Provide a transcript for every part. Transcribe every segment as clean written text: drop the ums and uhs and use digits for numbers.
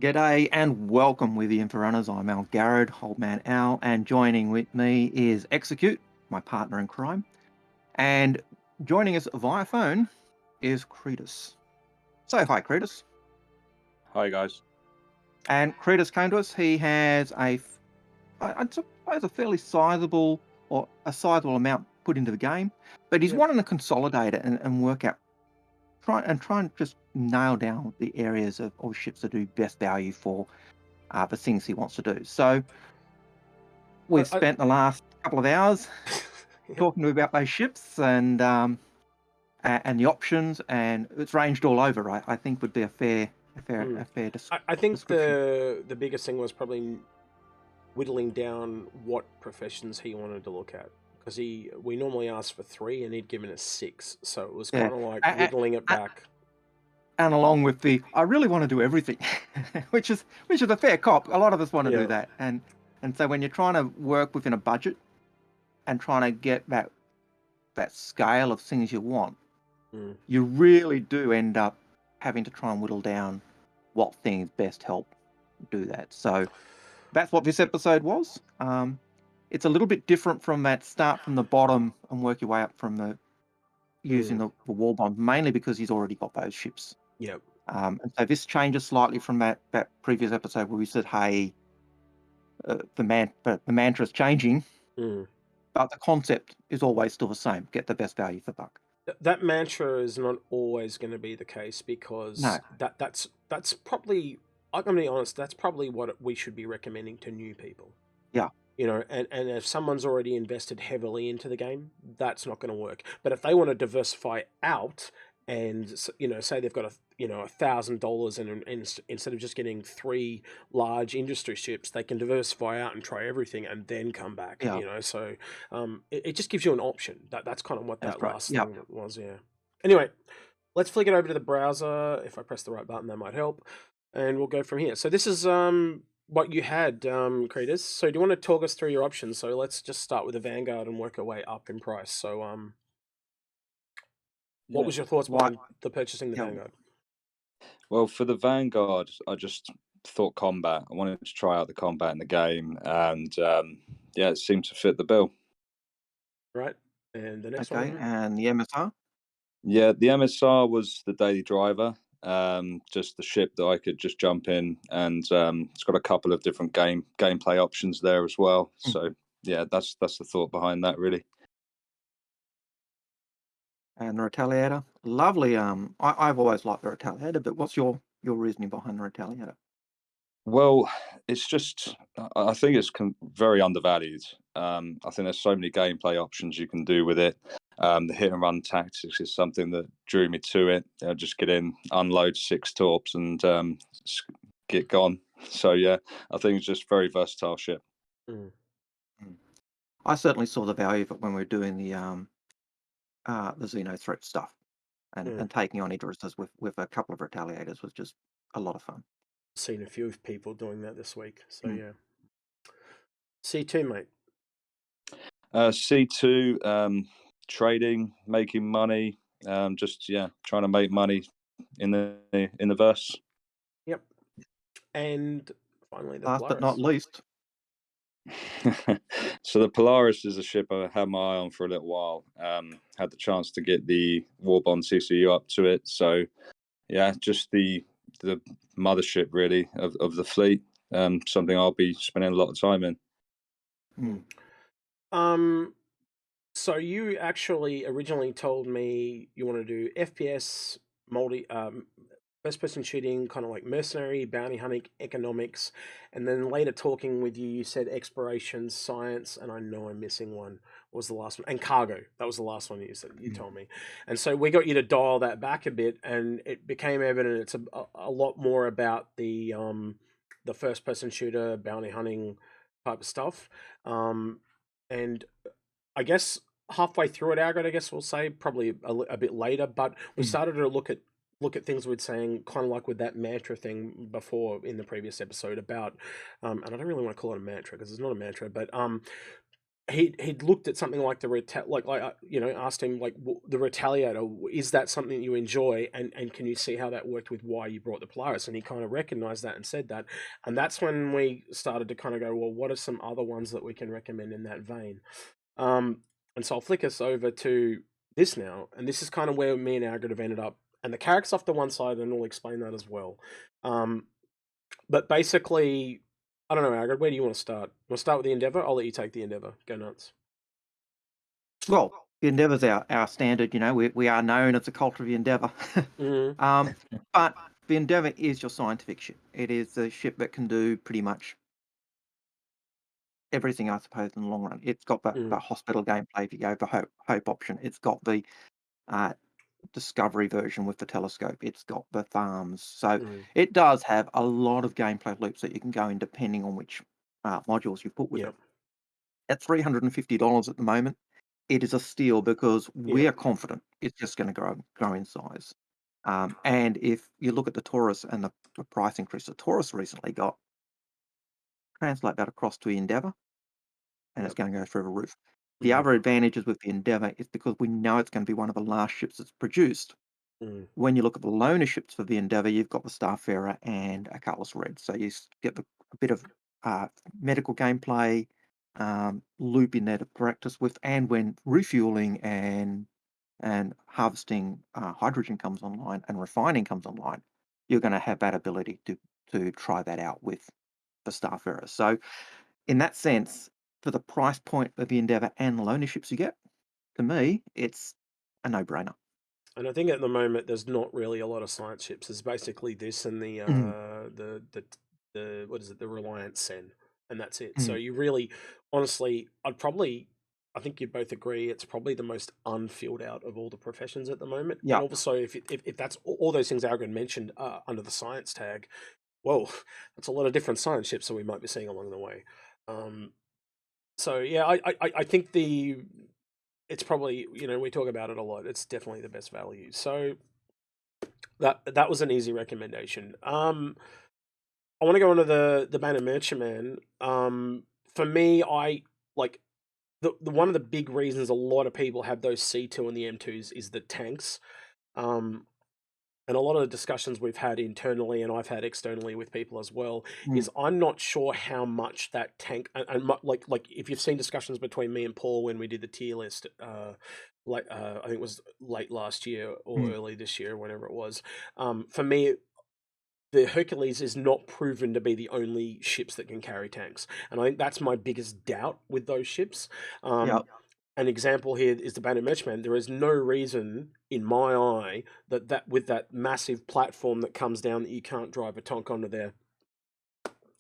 G'day and welcome with the Inforunners. I'm Algared, Old Man Al, and joining with me is Execute, my partner in crime. And joining us via phone is Kreedus. Say hi, Kreedus. Hi guys. And Kreedus came to us. He has I'd suppose a fairly sizable amount put into the game, but he's Yep. wanting to consolidate it and work out, try and just nail down the areas of ships that do best value for the things he wants to do. So we've I, spent the last couple of hours yep. talking to him about those ships and the options, and it's ranged all over. I think would be a fair I think description. the biggest thing was probably whittling down what professions he wanted to look at, because we normally ask for 3 and he'd given us 6, so it was Yeah, kind of like and, whittling it back. and along with I really want to do everything, which is a fair cop. A lot of us want to do Yeah. that, and so when you're trying to work within a budget and trying to get that scale of things you want, you really do end up having to try and whittle down what things best help do that. So that's what this episode was. It's a little bit different from that start from the bottom and work your way up from the using the war bond, mainly because he's already got those ships. Yep. And so this changes slightly from that previous episode where we said, hey, the mantra is changing, but the concept is always still the same: get the best value for buck. That mantra is not always going to be the case, No, because that's probably, I'm going to be honest, that's probably what we should be recommending to new people. yeah, And if someone's already invested heavily into the game, that's not going to work. But if they want to diversify out and, say they've got $1,000 and instead of just getting 3 large industry ships, they can diversify out and try everything and then come back. yeah, So it just gives you an option. That's kind of what that's that right. last Yeah. thing was. Yeah. Anyway, let's flick it over to the browser. If I press the right button, that might help, and we'll go from here. So this is what you had, Kreedas. So do you want to talk us through your options? So let's just start with the Vanguard and work our way up in price. So what Yeah. was your thoughts Why? behind the purchasing the Yeah. Vanguard? Well, for the Vanguard, I just thought combat. I wanted to try out the combat in the game, and yeah, it seemed to fit the bill. Right. And the next Okay. one. And the MSR. Yeah, the MSR was the daily driver, just the ship that I could just jump in, and it's got a couple of different gameplay options there as well. So yeah, that's the thought behind that, really. And the Retaliator. Lovely. I've always liked the Retaliator, but what's your reasoning behind the Retaliator? Well, it's just I think it's very undervalued. I think there's so many gameplay options you can do with it. The hit and run tactics is something that drew me to it. Just get in, unload 6 torps, and get gone. So yeah, I think it's just very versatile ship. I certainly saw the value of it when we were doing the Xeno threat stuff, and taking on Idrises with a couple of Retaliators was just a lot of fun. Seen a few people doing that this week. So yeah. C2, mate. C2, trading, making money, just trying to make money in the verse. Yep. And finally, the Last Polaris. but not least, So the Polaris is a ship I had my eye on for a little while. Had the chance to get the Warbond CCU up to it. So yeah, just the mothership really of the fleet. Something I'll be spending a lot of time in. So you actually originally told me you want to do FPS, first person shooting, kind of like mercenary, bounty hunting, economics, and then later talking with you, you said exploration, science, and I know I'm missing one. What was the last one? And cargo. That was the last one you said. You told me, and so we got you to dial that back a bit, and it became evident it's a lot more about the first person shooter, bounty hunting type of stuff, and I guess halfway through it, Algared, I guess we'll say probably a bit later, but we started to look at things we'd saying, kind of like with that mantra thing before in the previous episode about, and I don't really want to call it a mantra because it's not a mantra, but he'd looked at something like asked him like the Retaliator, is that something you enjoy, and can you see how that worked with why you brought the Polaris? And he kind of recognized that and said that, and that's when we started to kind of go, well, what are some other ones that we can recommend in that vein? And so I'll flick us over to this now, and this is kind of where me and Algared have ended up, and the Carrack's off to one side, and we'll explain that as well. But basically, I don't know, Algared, where do you want to start? We'll start with the Endeavour. I'll let you take the Endeavour. Go nuts. Well, the Endeavour's our standard. We are known as the culture of the Endeavour. But the Endeavour is your scientific ship. It is a ship that can do pretty much everything, I suppose, in the long run. It's got the hospital gameplay if you go the hope option. It's got the Discovery version with the telescope. It's got the farms. So it does have a lot of gameplay loops that you can go in depending on which modules you put with it. At $350 at the moment, it is a steal because we are confident it's just going to grow in size. And if you look at the Taurus and the price increase the Taurus recently got, translate that across to the Endeavour, and it's going to go through the roof. The other advantages with the Endeavour is because we know it's going to be one of the last ships that's produced. When you look at the loaner ships for the Endeavour, you've got the Starfarer and a Cutlass Red. So you get a bit of medical gameplay loop in there to practice with, and when refueling and harvesting hydrogen comes online and refining comes online, you're going to have that ability to try that out with the Starfarer. So in that sense, for the price point of the Endeavour and the loaner ships you get, to me, it's a no-brainer. And I think at the moment there's not really a lot of science ships. There's basically this and the what is it, the Reliant Sen, and that's it. So you really, honestly, I think you both agree it's probably the most unfilled out of all the professions at the moment. Yeah. And also, if that's all those things Algared mentioned under the science tag, well, that's a lot of different science ships that we might be seeing along the way. So yeah, I think it's probably, we talk about it a lot. It's definitely the best value. So that was an easy recommendation. I want to go into the Banner Merchantman. For me, I like the one of the big reasons a lot of people have those C2 and the M2s is the tanks. And a lot of the discussions we've had internally, and I've had externally with people as well, is I'm not sure how much that tank and like if you've seen discussions between me and Paul when we did the tier list, I think it was late last year or early this year, whenever it was. For me, the Hercules is not proven to be the only ships that can carry tanks, and I think that's my biggest doubt with those ships. An example here is the Banner Merchantman. There is no reason, in my eye, that with that massive platform that comes down, that you can't drive a tank onto there,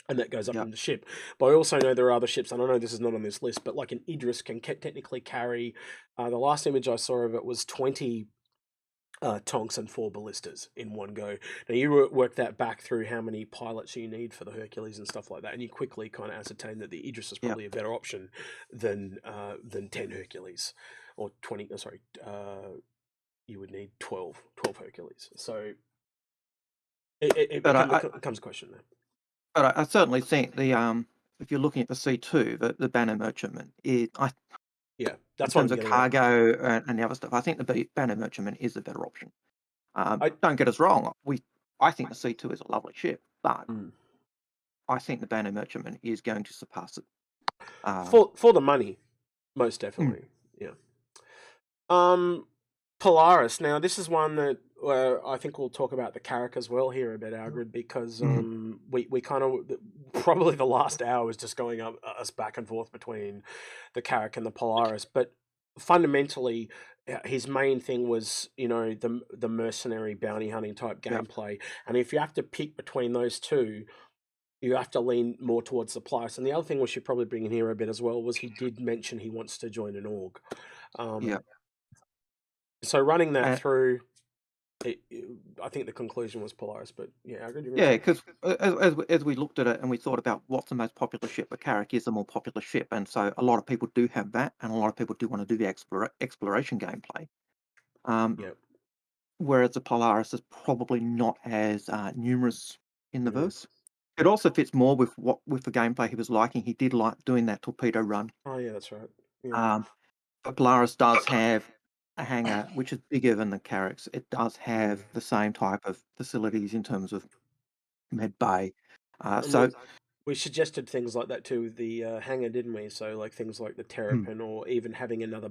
and that goes up in the ship. But I also know there are other ships, and I know this is not on this list, but like an Idris can technically carry. The last image I saw of it was 20 tonks and 4 ballistas in one go. Now you work that back through how many pilots you need for the Hercules and stuff like that, and you quickly kind of ascertain that the Idris is probably a better option than 10 Hercules or 20. Sorry, you would need 12 Hercules. So it becomes a question there. But I certainly think if you're looking at the C2, the Banner Merchantman, that's in terms of cargo and the other stuff, I think the Banner Merchantman is a better option. Don't get us wrong, I think the C2 is a lovely ship, but I think the Banner Merchantman is going to surpass it. For the money, most definitely. Polaris. Now, this is one that I think we'll talk about the Carrack as well here a bit, Algared, because we kind of probably the last hour was just going us back and forth between the Carrack and the Polaris, but fundamentally his main thing was the mercenary bounty hunting type gameplay, and if you have to pick between those two, you have to lean more towards the Polaris. And the other thing we should probably bring in here a bit as well was he did mention he wants to join an org. So running that through, I think the conclusion was Polaris, but because as we looked at it and we thought about what's the most popular ship, the Carrack is the more popular ship, and so a lot of people do have that, and a lot of people do want to do the exploration gameplay. Whereas the Polaris is probably not as numerous in the verse. It also fits more with the gameplay he was liking. He did like doing that torpedo run. Oh yeah, that's right. Yeah. But Polaris does have a hangar which is bigger than the Carracks. It does have the same type of facilities in terms of med bay. So we suggested things like that to the hangar, didn't we? So like things like the Terrapin, or even having another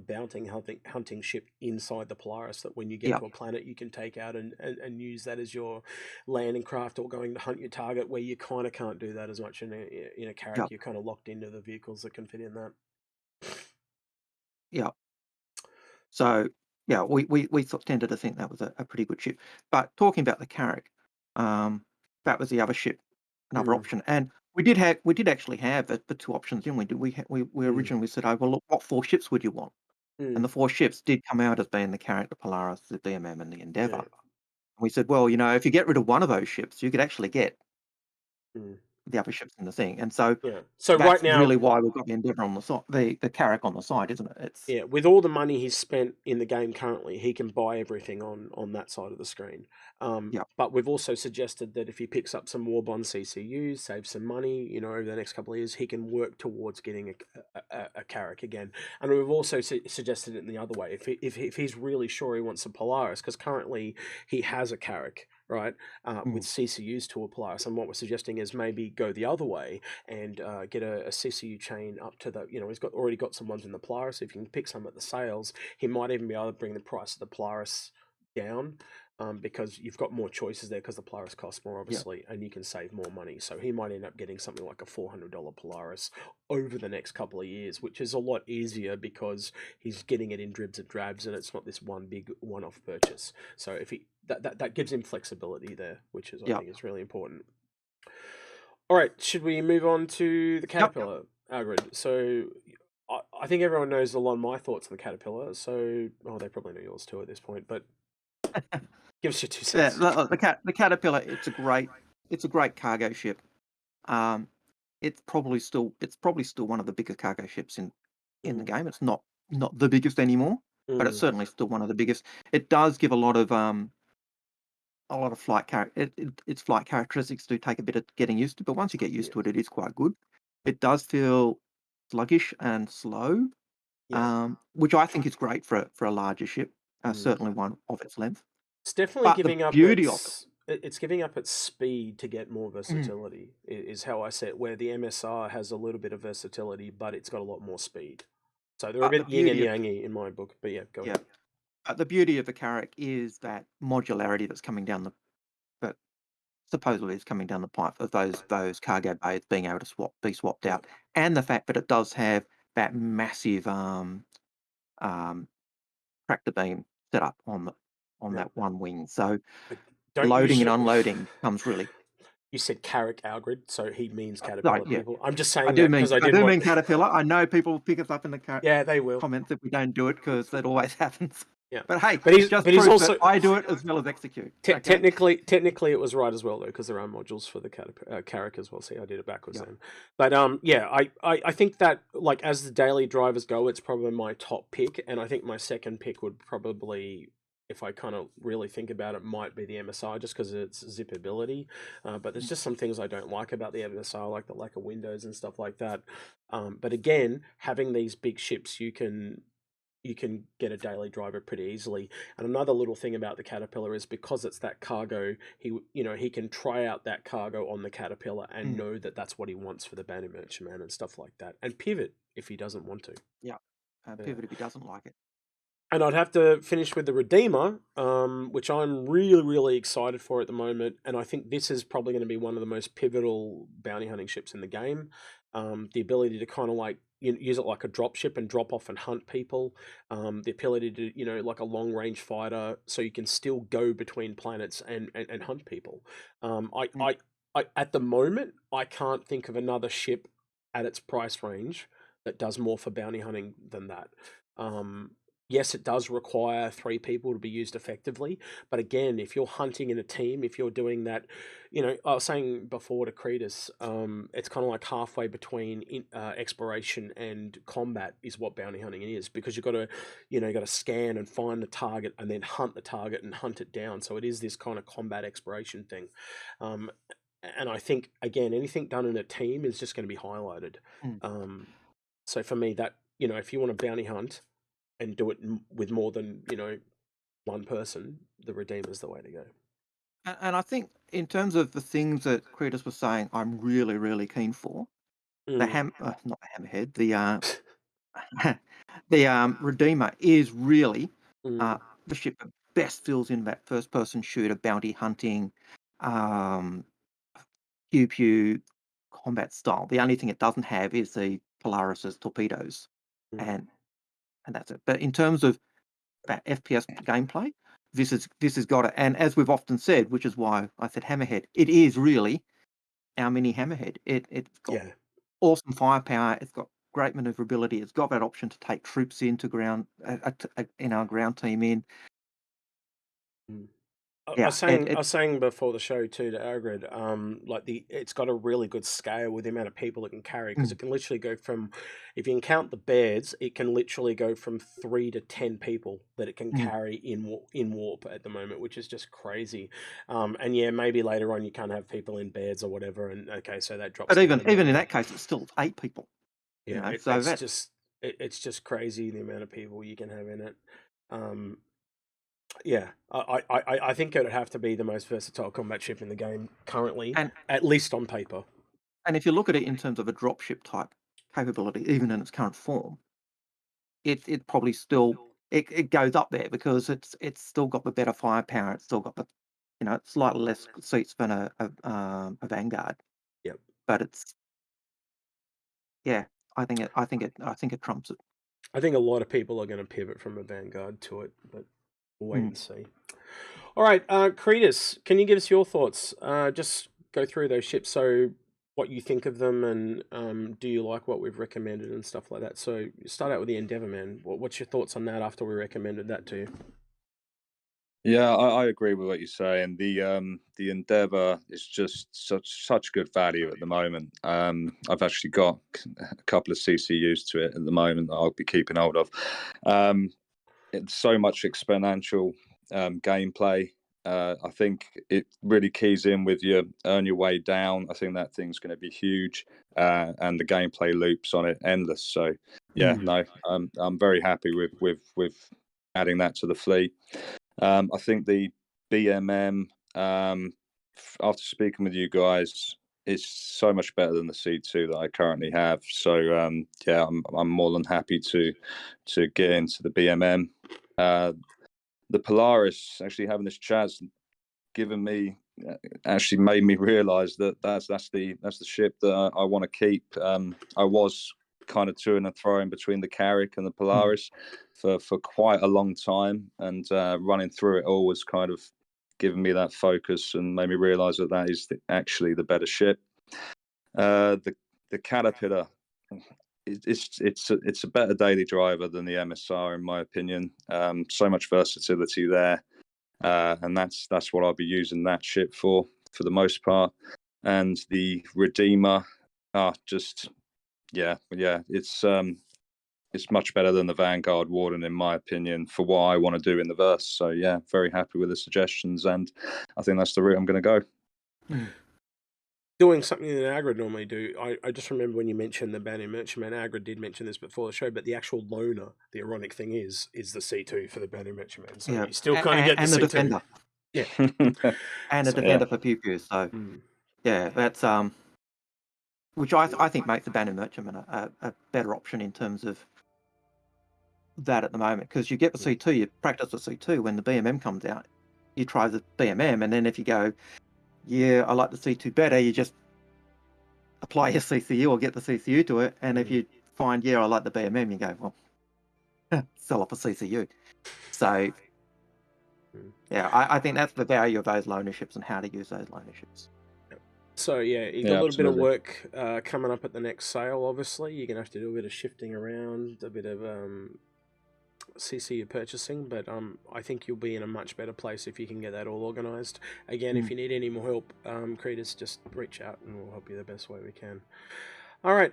hunting ship inside the Polaris that when you get to a planet you can take out and use that as your landing craft, or going to hunt your target, where you kind of can't do that as much in a Carrack. You're kind of locked into the vehicles that can fit in that. Yeah. So yeah, we tended to think that was a pretty good ship. But talking about the Carrack, that was the other ship, another option. And we did actually have the two options, didn't we? We originally said, oh well, look, what 4 ships would you want? And the 4 ships did come out as being the Carrack, the Polaris, the DMM, and the Endeavour. Yeah. We said, well, if you get rid of one of those ships, you could actually get the other ships in the thing. And so so that's right now, really why we've got the Endeavour on the side, the Carrack on the side, isn't it? It's with all the money he's spent in the game currently, he can buy everything on that side of the screen. But we've also suggested that if he picks up some Warbond CCUs, saves some money, over the next couple of years, he can work towards getting a Carrack again. And we've also suggested it in the other way. If he's really sure he wants a Polaris, because currently he has a Carrack, right, with CCUs to a Polaris, and what we're suggesting is maybe go the other way and get a CCU chain up to the, he's already got some ones in the Polaris. If you can pick some at the sales, he might even be able to bring the price of the Polaris down, because you've got more choices there, because the Polaris costs more, obviously, and you can save more money. So he might end up getting something like a $400 Polaris over the next couple of years, which is a lot easier because he's getting it in dribs and drabs, and it's not this one big one-off purchase. So if he that gives him flexibility there, which is I think is really important. All right, should we move on to the Caterpillar, Algared? So I think everyone knows a lot of my thoughts on the Caterpillar, so they probably know yours too at this point, but give us your 2 cents. The Caterpillar. It's a great cargo ship. It's probably still one of the bigger cargo ships in the game. It's not the biggest anymore, but it's certainly still one of the biggest. It does give a lot of flight its flight characteristics do take a bit of getting used to, but once you get used to it, it is quite good. It does feel sluggish and slow, which I think is great for a larger ship, certainly one of its length. It's definitely But giving the up beauty of it's giving up its speed to get more versatility, is how I see it, where the MSR has a little bit of versatility, but it's got a lot more speed. So they're a bit yin and yang in my book, but yeah, go ahead. The beauty of the Carrack is that modularity that's coming down that supposedly is coming down the pipe of those cargo bays being able to be swapped out, and the fact that it does have that massive tractor beam set up on that one wing. So loading and unloading comes really. You said Carrack, Algared, so he means Caterpillar people. I'm just saying I do mean Caterpillar. I know people pick us up in the they will comments if we don't do it, because that always happens. Yeah, but hey, he's also I do it as well as Execute. Technically, it was right as well though, because there are modules for the Carrack as well. See, I did it backwards then. But I think that, like, as the daily drivers go, it's probably my top pick, and I think my second pick would probably, if I kind of really think about it, might be the MSR, just because of its zippability. But there's just some things I don't like about the MSR, like the lack of windows and stuff like that. But again, having these big ships, you can get a daily driver pretty easily. And another little thing about the Caterpillar is, because it's that cargo, he can try out that cargo on the Caterpillar and know that that's what he wants for the Bounty Merchantman and stuff like that, and pivot if he doesn't want to. Pivot if he doesn't like it. And I'd have to finish with the Redeemer, which I'm really, really excited for at the moment. And I think this is probably going to be one of the most pivotal bounty hunting ships in the game. The ability to kind of like use it like a drop ship and drop off and hunt people. The ability to, like a long range fighter, so you can still go between planets and hunt people. I at the moment, I can't think of another ship at its price range that does more for bounty hunting than that. Yes, it does require 3 people to be used effectively. But again, if you're hunting in a team, if you're doing that, I was saying before to Kreedas, it's kind of like halfway between exploration and combat is what bounty hunting is, because you've got to, scan and find the target and then hunt the target and hunt it down. So it is this kind of combat exploration thing. and I think again, anything done in a team is just going to be highlighted. So for me, that if you want to bounty hunt and do it with more than one person, the Redeemer's the way to go. And I think in terms of the things that Kreedas was saying, I'm really, really keen for the not the hammerhead, the Redeemer is really the ship that best fills in that first-person shooter, bounty hunting, pew pew combat style. The only thing it doesn't have is the Polaris's torpedoes, and that's it. But in terms of that FPS gameplay, this has got it. And as we've often said, which is why I said Hammerhead, it is really our mini Hammerhead. It's got awesome firepower. It's got great maneuverability. It's got that option to take troops into ground in our ground team in. I was saying before the show too to Algared, like it's got a really good scale with the amount of people it can carry, because it can literally go from, if you can count the beds, it can literally go from 3 to 10 people that it can carry in warp at the moment, which is just crazy. And yeah, maybe later on you can't have people in beds or whatever, and okay, so that drops. But even in that case, it's still 8 people. Yeah, it's just crazy the amount of people you can have in it. Yeah, I think it would have to be the most versatile combat ship in the game currently, at least on paper. And if you look at it in terms of a dropship type capability, even in its current form, it probably still it goes up there, because it's still got the better firepower. It's still got the slightly less seats than a Vanguard. Yep. But it's I think it trumps it. I think a lot of people are going to pivot from a Vanguard to it, but we'll wait and see. All right, Kreedus, can you give us your thoughts? Just go through those ships, so what you think of them, and do you like what we've recommended and stuff like that. So start out with the Endeavour, man. What's your thoughts on that after we recommended that to you? Yeah, I agree with what you say, and the Endeavour is just such good value at the moment. I've actually got a couple of CCUs to it at the moment that I'll be keeping hold of. It's so much exponential gameplay. I think it really keys in with your earn your way down. I think that thing's going to be huge, and the gameplay loops on it endless. So yeah, no, I'm very happy with adding that to the fleet. I think the BMM, after speaking with you guys, it's so much better than the C2 that I currently have. So yeah, I'm more than happy to get into the BMM. The Polaris, actually having this chat's given me, actually made me realise that that's the ship that I want to keep. I was kind of to and fro in between the Carrack and the Polaris for quite a long time, and running through it all was kind of giving me that focus and made me realise that is actually the better ship. The Caterpillar, it's a better daily driver than the MSR, in my opinion. So much versatility there, and that's what I'll be using that ship for the most part. And the Redeemer, it's much better than the Vanguard Warden, in my opinion, for what I want to do in the verse. So yeah, very happy with the suggestions, and I think that's the route I'm going to go. Doing something that Algared normally do. I just remember when you mentioned the Bounty Merchantman, Algared did mention this before the show, but the actual loaner, the ironic thing is the C2 for the Bounty Merchantman. So you still kind of get the C2. Defender. Yeah. And a defender for pew pews. So yeah, that's which I think makes the Bounty Merchantman a better option in terms of that at the moment, because you get the C2, you practice the C2. When the BMM comes out, you try the BMM, and then if you go, yeah, I like the C2 better, you just apply your CCU or get the CCU to it. And if you find, yeah, I like the BMM, you go, well, sell off a CCU. So yeah, I think that's the value of those loaner ships and how to use those loaner ships. So yeah, you've got a little bit of work coming up at the next sale. Obviously, you're gonna have to do a bit of shifting around, a bit of CCU purchasing, but I think you'll be in a much better place if you can get that all organised. Again, if you need any more help, Kreedas, just reach out and we'll help you the best way we can. All right.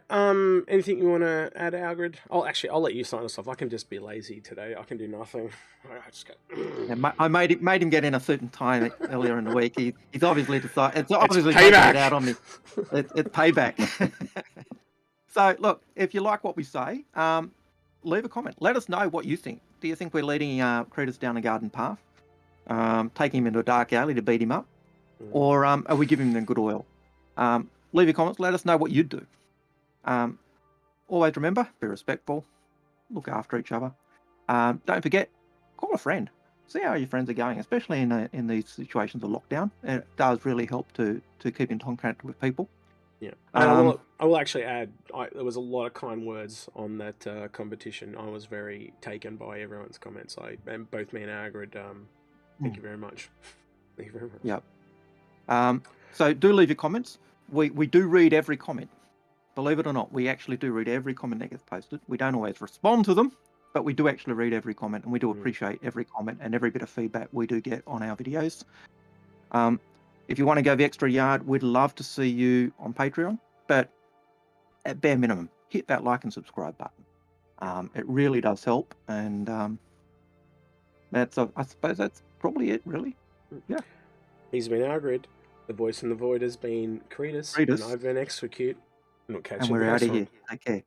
Anything you want to add, Algared? I'll let you sign us off. I can just be lazy today. I can do nothing. I just go. Yeah, I made him get in a certain time earlier in the week. He's obviously decided. It's obviously payback. taking it out on me. It's payback. So look, if you like what we say, leave a comment. Let us know what you think. Do you think we're leading Kreedas down a garden path, taking him into a dark alley to beat him up, or are we giving him good oil? Leave your comments. Let us know what you'd do. Always remember, be respectful, look after each other. Don't forget, call a friend. See how your friends are going, especially in these situations of lockdown. It does really help to keep in contact with people. Yeah, and I will actually add. There was a lot of kind words on that competition. I was very taken by everyone's comments. And both me and Algared, thank you very much. Thank you very much. Yep. So do leave your comments. We do read every comment. Believe it or not, we actually do read every comment that gets posted. We don't always respond to them, but we do actually read every comment, and we do appreciate every comment and every bit of feedback we do get on our videos. If you want to go the extra yard, we'd love to see you on Patreon, but at bare minimum, hit that like and subscribe button. It really does help, and I suppose that's probably it, really. Yeah. He's been Algared. The voice in the void has been Kreedus, and I've been Execute. And we'll catch you we're in the out next of one. here. Take care.